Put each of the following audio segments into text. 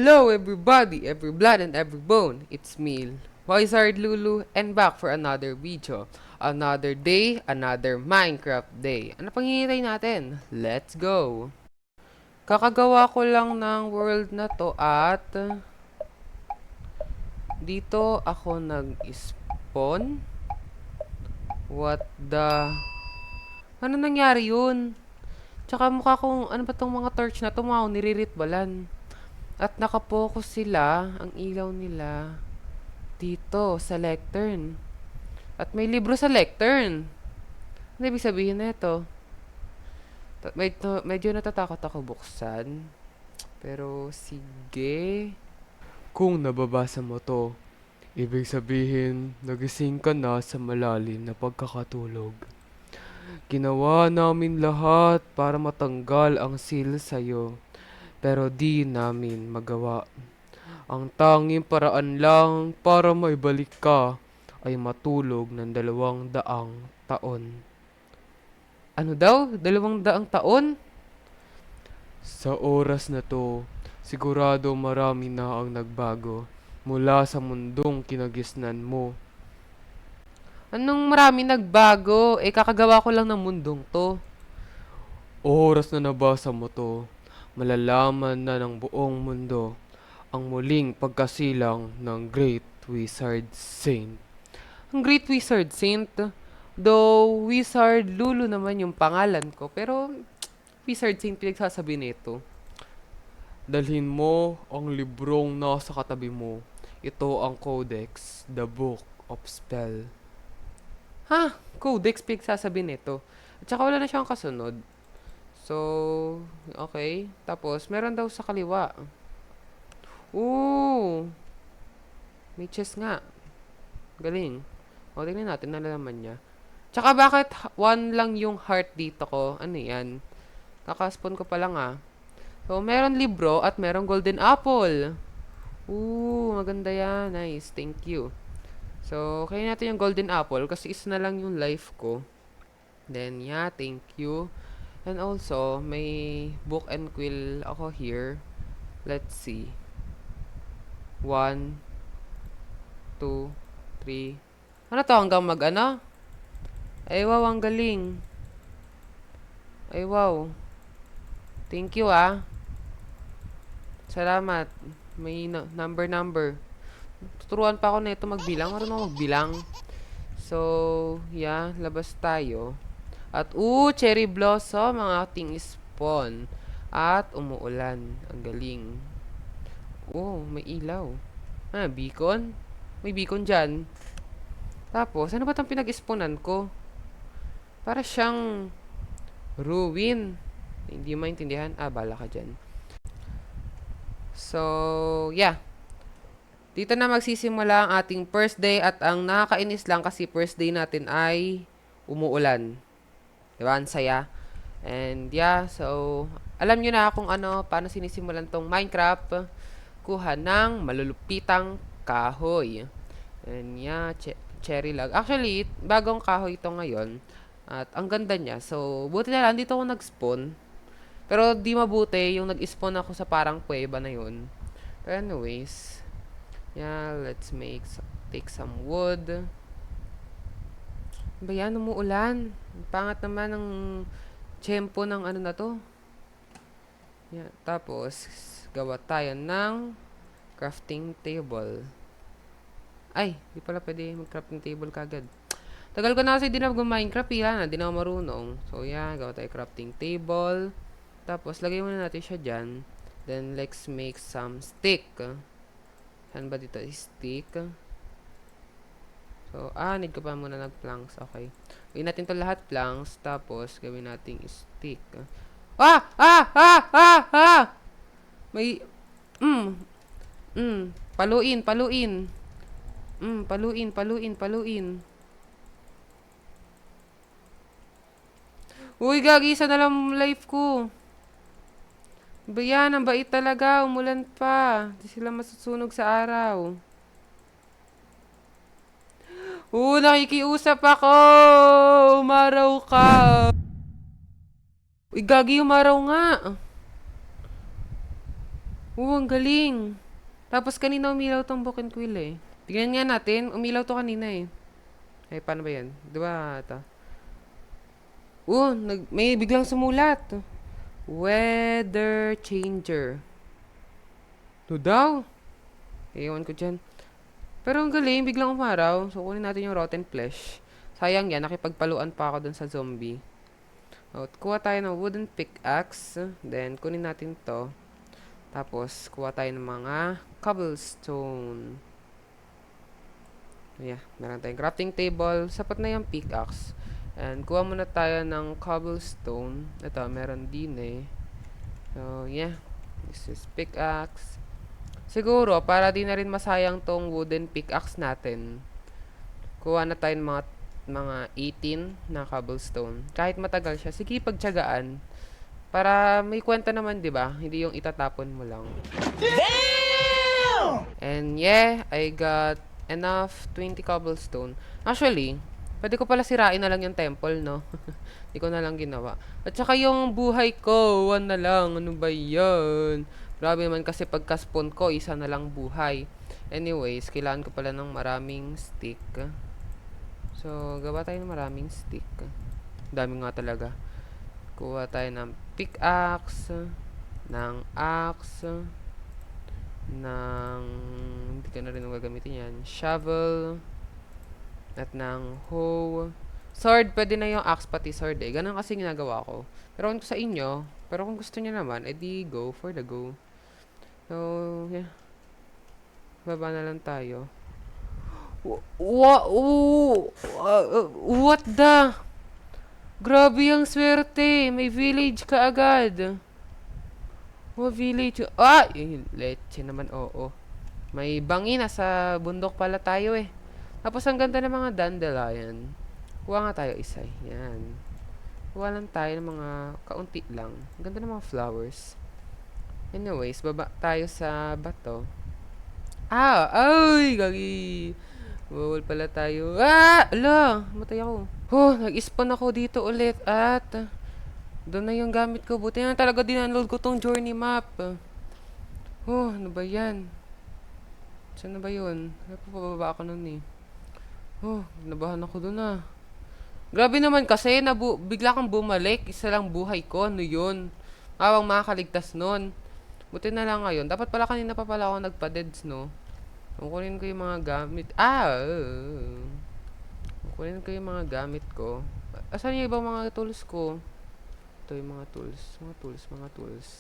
Hello everybody, every blood and every bone. It's me, Wizard Lulu, and back for another video. Another day, another Minecraft day. Ano pang hinihintay natin? Let's go! Kakagawa ko lang ng world na to at dito ako nag-spawn. What the... Ano nangyari yun? Tsaka mukha kong, ano ba tong mga torch na to? Mga niriritbalan. At nakapokus sila, ang ilaw nila, dito, sa lectern. At may libro sa lectern. Ano ibig sabihin na ito? Medyo natatakot ako buksan. Pero, sige. Kung nababasa mo to, ibig sabihin, nagising ka na sa malalim na pagkakatulog. Ginawa namin lahat para matanggal ang seal sa'yo. Pero di namin magawa. Ang tanging paraan lang para maibalik ka ay matulog ng 200 taon. Ano daw? 200 taon? Sa oras na to, sigurado marami na ang nagbago mula sa mundong kinagisnan mo. Anong marami nagbago? Kakagawa ko lang ng mundong to. Oras na nabasa mo to, malalaman na ng buong mundo ang muling pagkasilang ng Great Wizard Saint. Ang Great Wizard Saint, though Wizard Lulu naman yung pangalan ko, pero Wizard Saint pinagsasabi nito. Dalhin mo ang librong nasa katabi mo. Ito ang Codex, the Book of Spell. Ha? Codex pinagsasabi nito. At saka wala na siyang kasunod. So, okay. Tapos, meron daw sa kaliwa. Ooh! May chest nga. Galing. O, tingnan natin, nalalaman niya. Tsaka bakit 1 lang yung heart dito ko? Ano yan? Kakaspawn ko pa lang ah. So, meron libro at meron golden apple. Ooh, maganda yan. Nice, thank you. So, kaya natin yung golden apple kasi isa na lang yung life ko. Then, yeah, thank you. And also, may book and quill ako here. Let's see. 1, 2, 3. Ano to? Hanggang mag-ano? Ay, wow, ang galing. Ay, wow. Thank you, ah. Salamat. May number. Tuturuan pa ako na ito magbilang. Marunong ako magbilang. So, yeah, labas tayo. At, cherry blossom, ang ating spawn. At, umuulan. Ang galing. May ilaw. Beacon? May beacon dyan. Tapos, ano ba itong pinag-spawnan ko? Para siyang ruin. Hindi maintindihan. Bala ka dyan. So, yeah. Dito na magsisimula ang ating first day at ang nakakainis lang kasi first day natin ay umuulan. Diba? Ang saya. And yeah, so alam nyo na kung paano sinisimulan tong Minecraft. Kuha ng malulupitang kahoy. And yeah, cherry log. Actually, bagong kahoy ito ngayon. At ang ganda niya. So, buti na lang dito ako nag-spawn. Pero di mabuti yung nag-spawn ako sa parang kuweba na yun. But anyways, yeah, let's take some wood. Ba yan, umuulan. Pangat naman ng tiyempo ng ano na to. Yeah, tapos, gawa tayo ng crafting table. Ay, di pala pwede mag-crafting table kagad. Tagal ko na kasi di na mag-Minecraft, di na ako marunong. So, yeah, gawa tayo crafting table. Tapos, lagay muna natin siya dyan. Then, let's make some stick. Saan ba dito? Stick. So, need ko pa muna ng planks. Okay. Gawin natin to lahat planks. Tapos, gawin natin stick. May, paluin. Paluin. Uy, gagi, isa na lang life ko. Ba yan, ang bait talaga. Umulan pa. Di sila masusunog sa araw. Nakikiusap ako! Umaraw ka! Uy, gagi, umaraw nga! Oo, ang galing. Tapos kanina umilaw tong Bougainville eh. Tignan nga natin, umilaw to kanina eh. Ay, paano ba yan? Di ba ito? May biglang sumulat. Weather changer. Ito daw. Ewan ko dyan. Pero ang galing, biglang umaraw. So, kunin natin yung rotten flesh. Sayang yan, nakipagpaluan pa ako dun sa zombie. O, kuha tayo ng wooden pickaxe. Then, kunin natin to. Tapos, kuha tayo ng mga cobblestone. Yeah, meron tayong crafting table. Sapat na yung pickaxe. And, kuha muna tayo ng cobblestone. Ito, meron din eh. So, yeah. This is pickaxe. Siguro, para di na rin masayang tong wooden pickaxe natin, kuha na tayo ng mga 18 na cobblestone. Kahit matagal siya, sige pagtiyagaan. Para may kwenta naman, di ba? Hindi yung itatapon mo lang. Damn! And yeah, I got enough 20 cobblestone. Actually, pwede ko pala sirain na lang yung temple, no? Hindi ko na lang ginawa. At saka yung buhay ko, one na lang. Ano ba yan? Grabe naman kasi pagka-spawn ko, isa na lang buhay. Anyways, kailangan ko pala ng maraming stick. So, gawa tayo ng maraming stick. Dami nga talaga. Kuha tayo ng pickaxe, ng axe, ng... hindi ko na rin gagamitin yan. Shovel, at ng hoe. Sword, pwede na yung axe pati sword eh. Ganun kasi ginagawa ko. Pero kung sa inyo, pero kung gusto niyo naman, edi go for the go. So, yeah. Baba na lang tayo. What the? Grabe yung swerte. May village ka agad. Village. Leche naman, oo. May bangi na sa bundok pala tayo eh. Tapos ang ganda ng mga dandelion. Kuha nga tayo isa. Yan. Kuha lang tayo ng mga kaunti lang. Ang ganda ng mga flowers. Anyways, baba tayo sa bato. Ay! Gagi! Bawal pala tayo. Ala! Matay ako. Nag-spawn ako dito ulit at doon na yung gamit ko. Buti na talaga din-unload ko tong journey map. Ano ba yan? Saan na ba yun? Napapababa ako nun eh. Nabahan ako doon ah. Grabe naman kasi, bigla kang bumalik. Isa lang buhay ko. Ano yun? Awang makakaligtas nun. Buti na lang ngayon. Dapat pala kanina pa pala ako nagpa-deads, no? Kukunin ko yung mga gamit. Kukunin ko yung mga gamit ko. Asan yung ibang mga tools ko? Ito yung mga tools. Mga tools.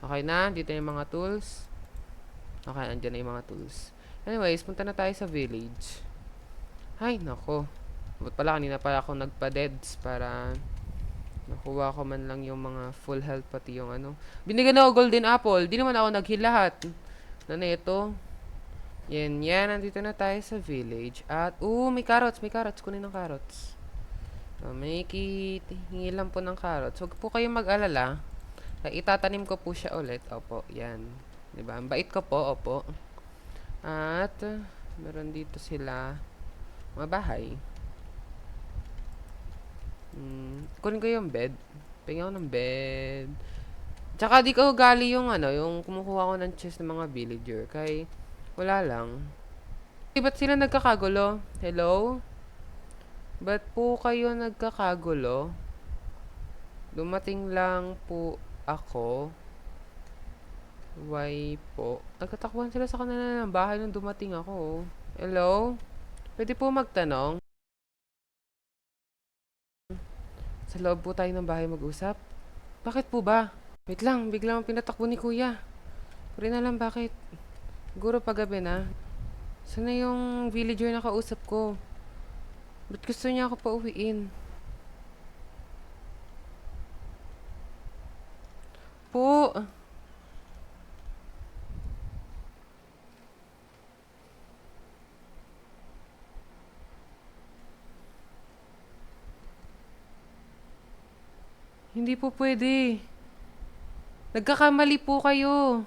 Okay na? Dito yung mga tools. Okay, andyan na yung mga tools. Anyways, punta na tayo sa village. Ay, nako. Ba't pala kanina pala ako nagpa-deads para nakuha ko man lang yung mga full health pati yung ano. Binigyan ako golden apple. Di naman ako nag-heal lahat. Ito. Yan. Nandito na tayo sa village. At, may carrots. May carrots. Kunin ng carrots. So, hingi lang po ng carrots. Huwag po kayong mag-alala. Itatanim ko po siya ulit. Opo, yan. Diba? Ang bait ko po, opo. At, meron dito sila mga bahay. Kunin ko yung bed. Pingin ako ng bed. Tsaka di ko gali yung yung kumukuha ko ng chest ng mga villager. Kay, wala lang. Ba't sila nagkakagulo? Hello? Ba't po kayo nagkakagulo? Dumating lang po ako. Why po? Nagkatakbuhan sila sa kanila ng bahay nung dumating ako. Hello? Pwede po magtanong? Sa loob po tayo ng bahay mag-usap? Bakit po ba? Wait lang, biglang pinatakbo ni kuya. Puri na lang bakit. Siguro paggabi na. Sana yung villager na kausap ko? Ba't gusto niya ako pauwiin? Po. Hindi po pwede. Nagkakamali po kayo.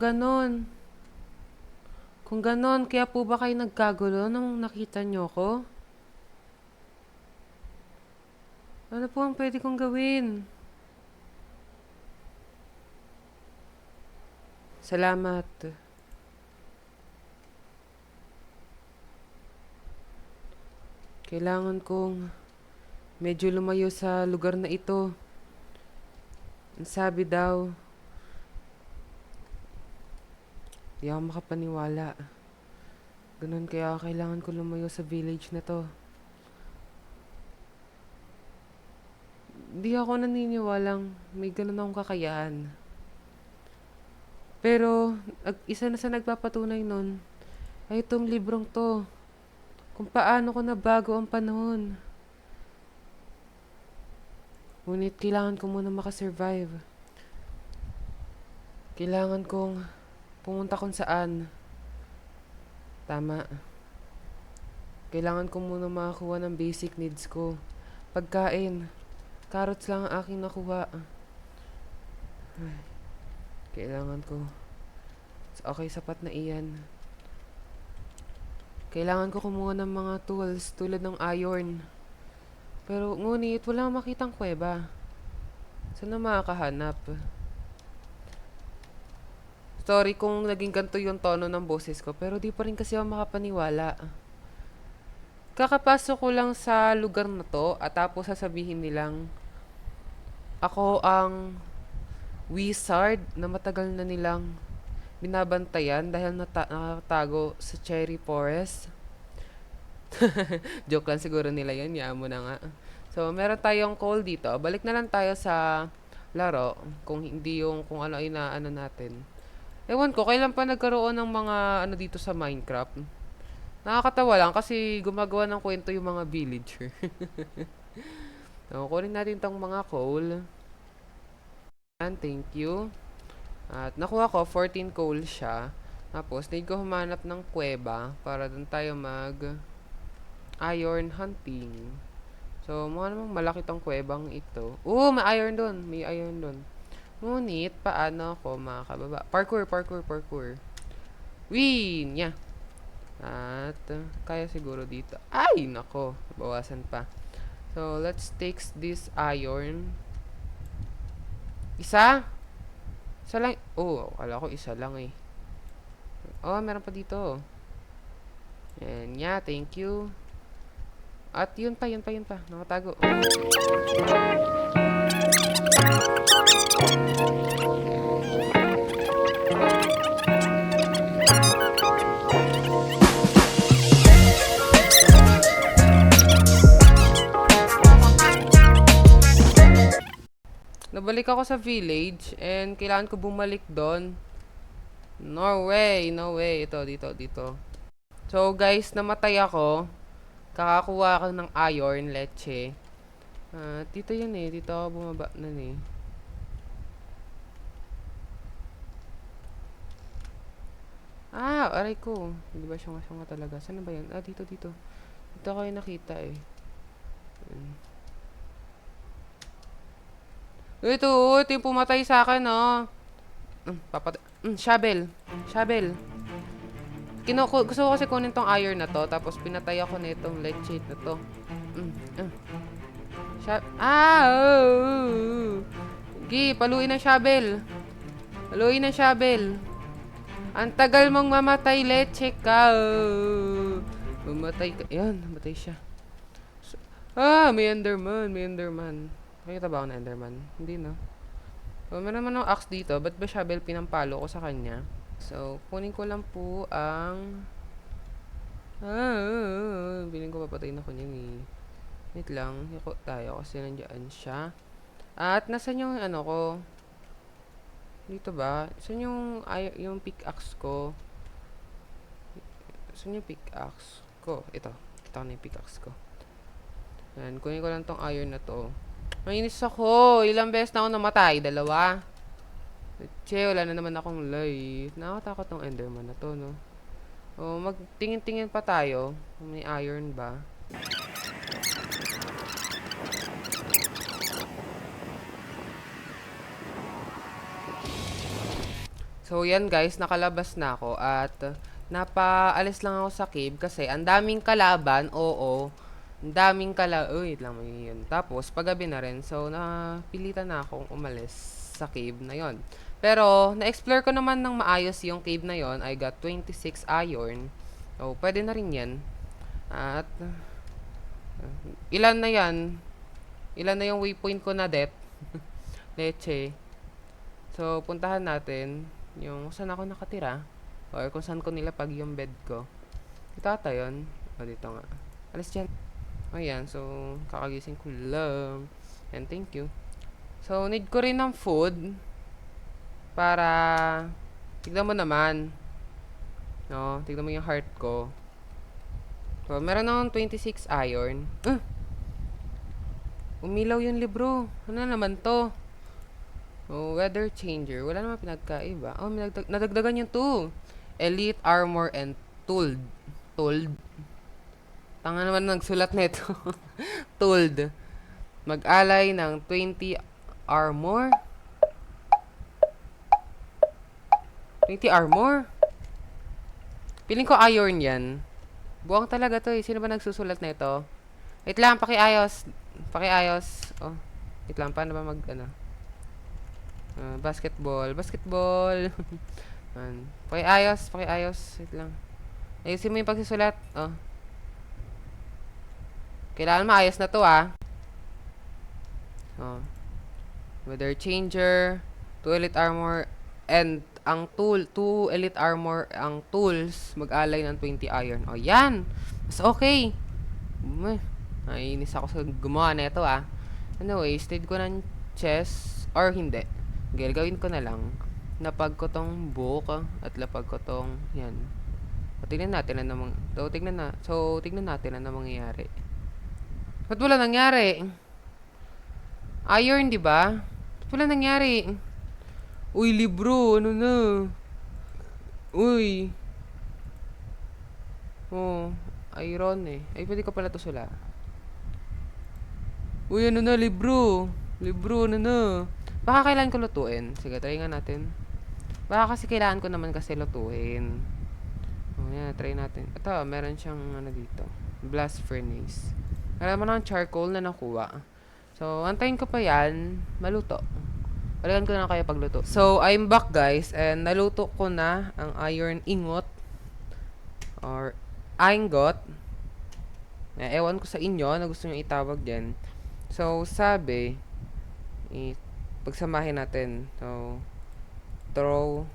Ganon. Kung ganon, kaya po ba kayo nagkagulo nung nakita nyo ko? Ano po ang pwede kong gawin? Salamat. Kailangan kong medyo lumayo sa lugar na ito. Ang sabi daw, di ako makapaniwala. Ganun kaya kailangan ko lumayo sa village na to. Di ako naniniwalang may ganun akong kakayahan. Pero, isa na sa nagpapatunay nun, ay itong librong to. Kung paano ko nabago ang panahon. Ngunit kailangan ko muna makasurvive. Kailangan kong pumunta kung saan. Tama. Kailangan ko muna makakuha ng basic needs ko. Pagkain. Carrots lang ang aking nakuha. Ay, kailangan ko. Okay, sapat na iyan. Kailangan ko kumuha ng mga tools tulad ng iron. Pero ngunit wala akong makitang kuweba. Saan na makakahanap? Sorry kung naging ganito yung tono ng boses ko, pero di pa rin kasi ako makapaniwala. Kakapasok ko lang sa lugar na to at tapos sasabihin nilang ako ang wizard na matagal na nilang binabantayan dahil nakatago sa Cherry Forest. Joke lang siguro nila yun, yaan mo na nga. So, meron tayong call dito. Balik na lang tayo sa laro kung hindi yung kung ano inaano natin. Ewan ko, kailan pa nagkaroon ng mga ano dito sa Minecraft? Nakakatawa lang kasi gumagawa ng kwento yung mga villager. So, kunin natin tong mga coal. And thank you. At nakuha ko, 14 coal siya. Tapos, need ko humanap ng kuweba para dun tayo mag iron hunting. So, mukha namang malaki tong kuwebang ito. May iron dun. May iron dun. Ngunit, paano ako makakababa? Parkour. Win! Yeah. At, kaya siguro dito. Ay, nako. Bawasan pa. So, let's take this iron. Isa? Isa lang. Akala ko isa lang eh. Meron pa dito. And yeah, thank you. At yun pa. Nakatago. Nabalik ako sa village and kailangan ko bumalik doon. No way. Ito, dito. So, guys, namatay ako. Kakakuha ako ng iron, leche. Dito yun eh. Dito ako bumaba nun eh. Aray ko. Hindi ba siya nga talaga? Saan ba yan? Dito. Dito ko yung nakita eh. Ito yung pumatay sa akin, oh. Shovel. Gusto ko kasi kunin tong iron na to, tapos pinatay ako nitong leche na to. Paluin ng shovel. Ang tagal mong mamatay, leche ka. Mamatay ka. Yan, namatay siya. May Enderman. Nakita ba ako na Enderman? Hindi, no? Meron naman ng axe dito. Ba't ba shovel pinampalo ko sa kanya? So, kunin ko lang po ang... Biling ko papatayin ako niyan eh. Wait lang. Yako tayo kasi nandiyan siya. At nasan yung ano ko? Dito ba? Saan yung pickaxe ko? Saan yung pickaxe ko? Ito. Kita ko na yung pickaxe ko. Yan. Kunin ko lang tong iron na to. Mainis ako. Ilang beses na ako namatay? 2. Wala na naman akong life. Nakakatakot tong Enderman na to, no? Magtingin-tingin pa tayo. Kung may iron ba? So, yan guys. Nakalabas na ako. At napaalis lang ako sa cave kasi ang daming kalaban. Ang daming wait lang, may yun. Tapos, paggabi na rin, so, napilitan na akong umalis sa cave na yon. Pero, na-explore ko naman ng maayos yung cave na yon. I got 26 iron. So, pwede na rin yan. At, ilan na yan? Ilan na yung waypoint ko na det? Leche. So, puntahan natin yung saan ako nakatira. Or kung saan ko nilapag yung bed ko. Ito ata yun. O, dito nga. Alis dyan. Ayan, so, kakagising ko lang. And thank you. So, need ko rin ng food. Para, tignan mo naman. No, tignan mo yung heart ko. So, meron akong 26 iron. Umilaw yung libro. Ano naman to? Oh, weather changer. Wala naman pinagkaiba. Oh, nadagdagan yung 2. Elite armor and tooled. Tooled. Tanga naman nagsulat nito. Tooled. Mag-alay ng 20 armor. 20 armor? Piling ko iron yan. Buwang talaga to eh. Sino ba nagsusulat nito? Wait lang, pakiayos. Pakiayos. Oh, wait lang, paano ba basketball. Basketball. Pakiayos, pakiayos. Wait lang. Ayusin mo yung pagsusulat. Oh. Kailangan maayos na to ah. Oh. Weather changer, 2 elite armor, and ang 2 elite armor, ang tools, mag-alay ng 20 iron. O, yan! Mas okay. Naiinis ako sa gumawa na ito ah. Anyways, trade ko ng chest, or hindi. Gagawin ko na lang. Lapag ko tong book, at lapag ko tong, yan. So, tignan natin na mangyayari. Ba't wala nangyari? Iron, di ba? Ba't wala nangyari? Uy, libro, ano na? Uy. Oh, iron eh. Ay, pwede ko pala to sula. Uy, ano na, libro? Libro, ano na? Baka kailangan ko lutuin. Sige, try nga natin. Baka kasi kailangan ko naman kasi lutuin. Oh, yan, try natin. Ito, meron siyang ano dito. Blast furnace. Meron mo ng charcoal na nakuha. So, antayin ko pa yan. Maluto. Balikan ko na kayo pagluto. So, I'm back guys. And naluto ko na ang iron ingot. Or ingot. Ewan ko sa inyo na gusto nyo itawag dyan. So, sabi, pagsamahin natin. So, throw.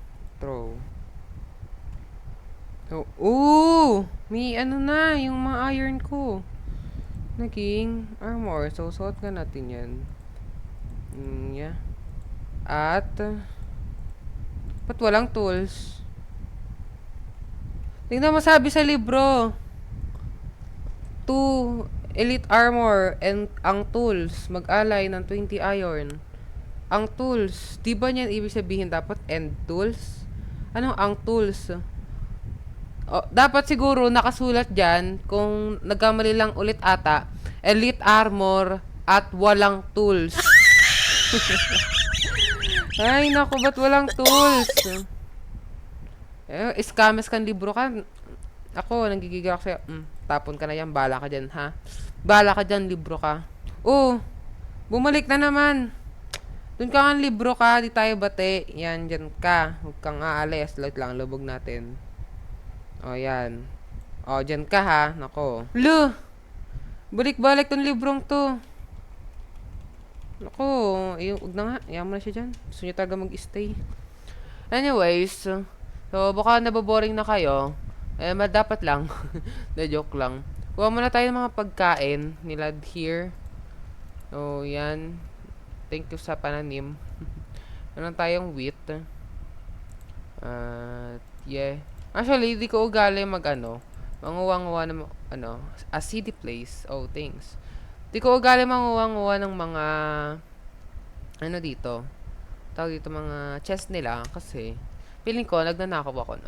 So, may ano na, yung mga iron ko. Naging armor. So, suot ka natin yan. Yeah. At, ba't walang tools? Tingnan mo sabi sa libro. 2 elite armor and ang tools, mag-alay ng 20 iron. Ang tools, di ba niyan ibig sabihin dapat end tools? Anong ang tools? Dapat siguro nakasulat dyan, kung nagkamali lang ulit ata, elite armor at walang tools. Ay, naku, ba't walang tools? Scammers kan libro ka. Ako, nanggigigil ako sa'yo. Tapon ka na yan, bala ka dyan, ha? Bala ka dyan, libro ka. Bumalik na naman. Doon ka nga libro ka, di tayo bate. Yan, dyan ka. Huwag kang aalis. Light lang, lubog natin. Yan. Dyan ka ha. Nako. Balik-balik tong librong to. Nako. Huwag na nga. Iyan mo na siya dyan. Gusto niya talaga mag-stay. Anyways. So, baka naboboring na kayo. Dapat lang. Na joke lang. Kuha muna tayo ng mga pagkain nila here. Yan. Thank you sa pananim. Meron tayong wheat. Yeah. Actually, di ko ugali manguwa-nguwa ng, a city place. Things. Di ko ugali manguwa-nguwa ng mga, dito. Tawag dito mga chest nila. Kasi, feeling ko, nagnanakaw ako.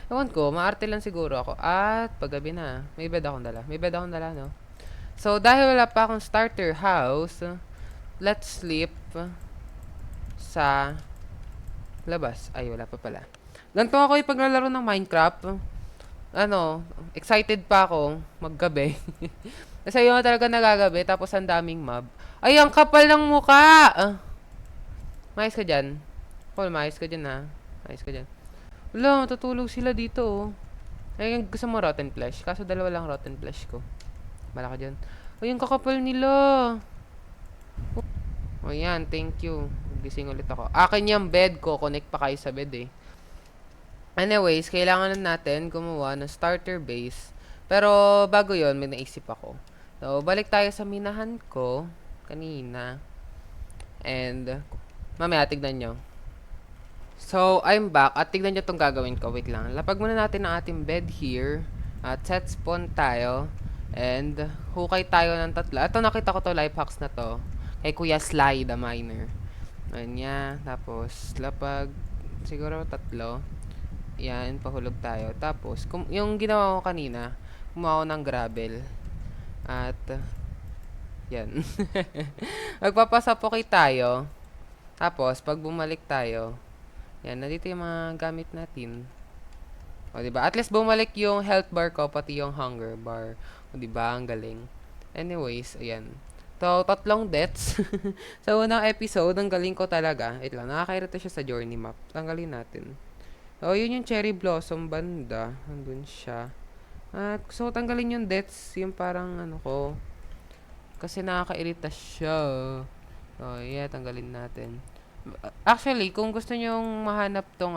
Ewan ko, maarte lang siguro ako. At, paggabi na, may bed akong dala, no? So, dahil wala pa akong starter house, let's sleep sa labas. Ay, wala pa pala. Ganito ako ipaglalaro ng Minecraft. excited pa ako maggabi. Kasi yun talaga nagagabi, tapos ang daming mob. Ay, ang kapal ng muka! Maayos ka dyan. Paul, maayos ka dyan ha. Maayos ka dyan. Wala, matutulog sila dito oh. Ay, gusto mo rotten flesh. Kaso dalawa lang rotten flesh ko. Malaki dyan. Ay, ang kakapal nila. O yan, thank you. Gising ulit ako. Akin yung bed ko. Connect pa kayo sa bed eh. Anyways, kailangan na natin gumawa ng starter base. Pero bago yon may naisip ako. So, balik tayo sa minahan ko kanina. And, mamaya, tignan nyo. So, I'm back. At tignan nyo itong gagawin ko. Wait lang. Lapag muna natin ang ating bed here. At set spawn tayo. And, hukay tayo ng tatlo. Ito, nakita ko to life hacks na to. Kay Kuya Sly, the miner. Ayan niya. Tapos, lapag, siguro tatlo. Yan, pahulog tayo. Tapos, yung ginawa ko kanina, gumawa ko ng gravel. At, yan. Magpapasapokay tayo. Tapos, pag bumalik tayo, yan, nandito yung mga gamit natin. O, diba? At least bumalik yung health bar ko, pati yung hunger bar. O, diba? Ang galing. Anyways, ayan. So, tatlong deaths. Sa unang episode, ang galing ko talaga. Wait lang, nakakairita siya sa journey map. Tanggalin natin. So, yun yung cherry blossom banda. Andun siya. At, so, tanggalin yung deaths. Yung parang, ko. Kasi nakakairita siya. So, yeah, tanggalin natin. Actually, kung gusto nyong mahanap tong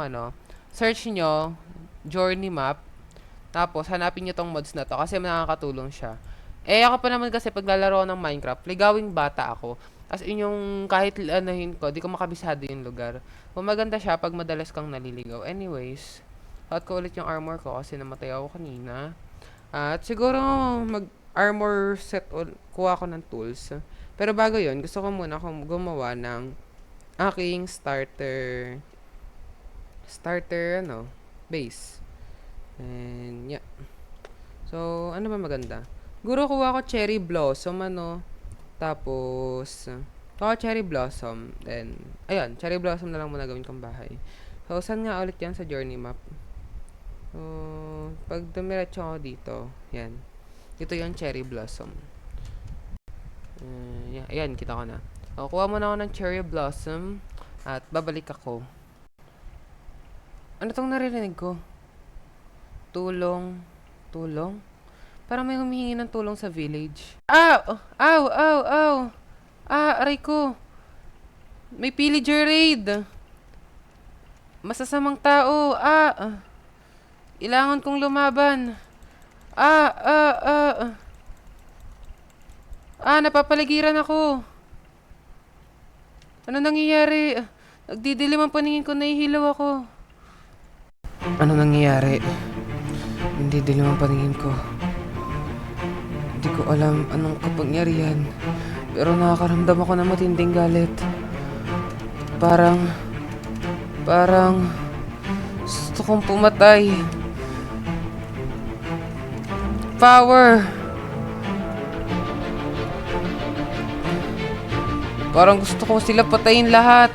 search nyo, journey map, tapos hanapin nyo tong mods na to kasi nakakatulong siya. Eh, ako pa naman kasi paglalaro ng Minecraft, ligawing bata ako. As in yung kahit anahin ko, di ko makabisado yung lugar. Kung maganda siya pag madalas kang naliligaw. Anyways, hot ko ulit yung armor ko kasi namatay ako kanina. At siguro mag-armor set, kuha ko ng tools. Pero bago yon gusto ko muna gumawa ng aking starter base. And yeah. So, ano ba maganda? Siguro kuha ko cherry blossom tapos kuha ko cherry blossom, then ayun, cherry blossom na lang muna gawin kong bahay. So, saan nga ulit yan sa journey map? So, pag dumiretso ako dito, yan. Ito yung cherry blossom. Ayan, kita ko na. So, kuha muna ako ng cherry blossom at babalik ako. Ano tong naririnig ko? Tulong. Tulong? Parang may humihingi ng tulong sa village. Ow! Ow! Ow! Ow! Aray ko! May pillager raid! Masasamang tao! Ilangan kong lumaban! Napapaligiran ako! Ano nangyayari? Nagdidilim ang paningin ko, nahihilaw ako. Ano nangyayari? Nagdidilim ang paningin ko. Hindi ko alam anong kapangyarihan. Pero nakakaramdam ako ng matinding galit. Parang gusto kong pumatay. Power! Parang gusto ko sila patayin lahat.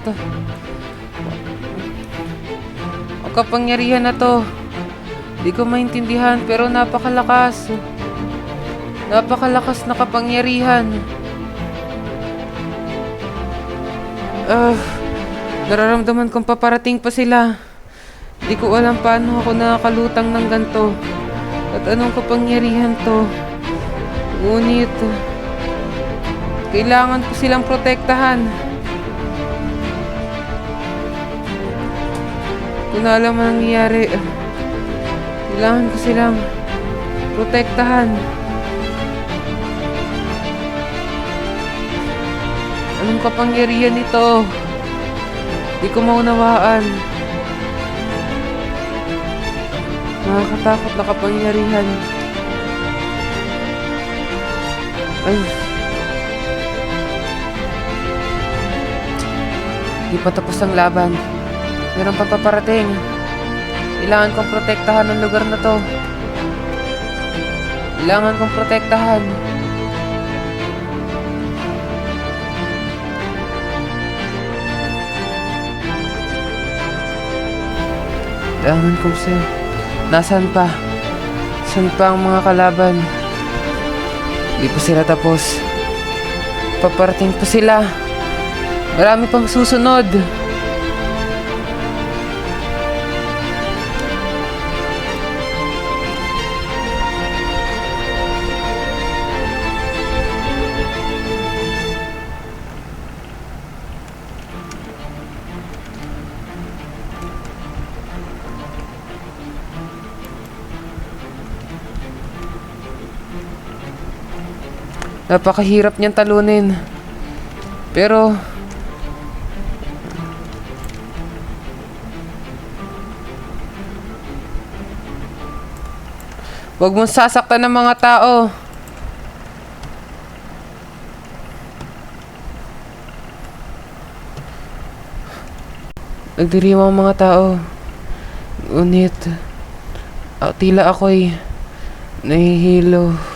Ang kapangyarihan na to, di ko maintindihan pero napakalakas. Napakalakas na kapangyarihan. Nararamdaman kong paparating pa sila. Di ko alam paano ako nakakalutang ng ganto. At anong kapangyarihan to. Ngunit kailangan ko silang protektahan. Kung na alam ang nangyayari, kailangan ko silang protektahan. Anong kapangyarihan ito? Di ko maunawaan. Nakakatakot na kapangyarihan. Ay. Di pa tapos ang laban. Meron pa paparating. Kailangan kong protektahan ang lugar na to. Kailangan kong protektahan. Kailangan kong siya. Nasaan pa? Saan pa ang mga kalaban? Di pa sila tapos. Paparating pa sila. Marami pang susunod. Napakahirap niyang talunin. Pero huwag mong sasaktan ng mga tao. Nagdilim ang mga tao. Ngunit tila ako'y nahihilo.